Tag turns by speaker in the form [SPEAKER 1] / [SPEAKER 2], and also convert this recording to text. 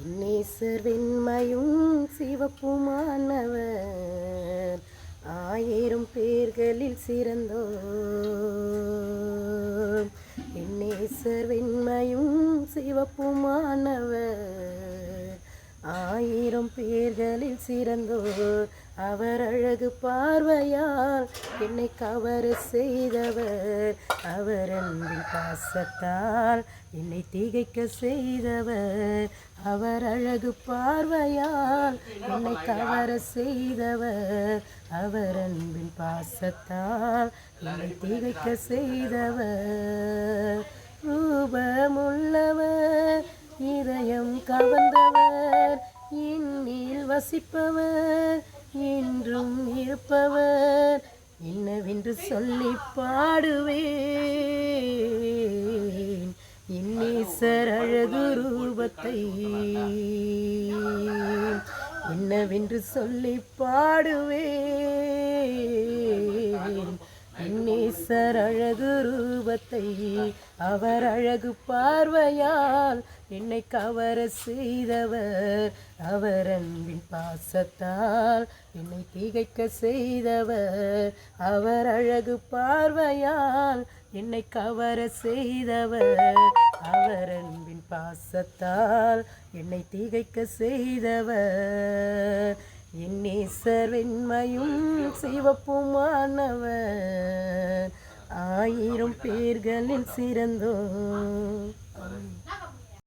[SPEAKER 1] நேசர் வெண்மையும் சிவப்புமானவர், ஆயிரம் பேர்களில் சிறந்தோர். நேசர் வெண்மையும் சிவப்புமானவர், ஆயிரம் பேர்களில் சிறந்தோர். அவர் அழகு பார்வையால் என்னை கவர செய்தவர், அவர் அன்பின் பாசத்தால் என்னை திகைக்க செய்தவர். அவர் அழகு பார்வையால் என்னை கவர செய்தவர், அவர் அன்பின் பாசத்தால் என்னை திகைக்க செய்தவர். ரூபமுள்ளவர், இதயம் கவர்ந்தவர், இன்னில் வசிப்பவர், என்றும் இருப்பவர், என்னவென்று சொல்லி பாடுவேன் என் நேசர் அழகு ரூபத்தை. என்னவென்று சொல்லி பாடுவேன் என் நேசர் அழகு ரூபத்தை. அவர் அழகு பார்வையால் என்னை கவர செய்தவர், அவர் அன்பின் பாசத்தால் என்னை திகைக்க செய்தவர். அவர் அழகு பார்வையால் என்னை கவர செய்தவர், அவர் அன்பின் பாசத்தால் என்னை திகைக்க செய்தவர். என் நேசர் வெண்மையும் சிவப்புமானவர், ஆயிரம் பேர்களில் சிறந்தோர்.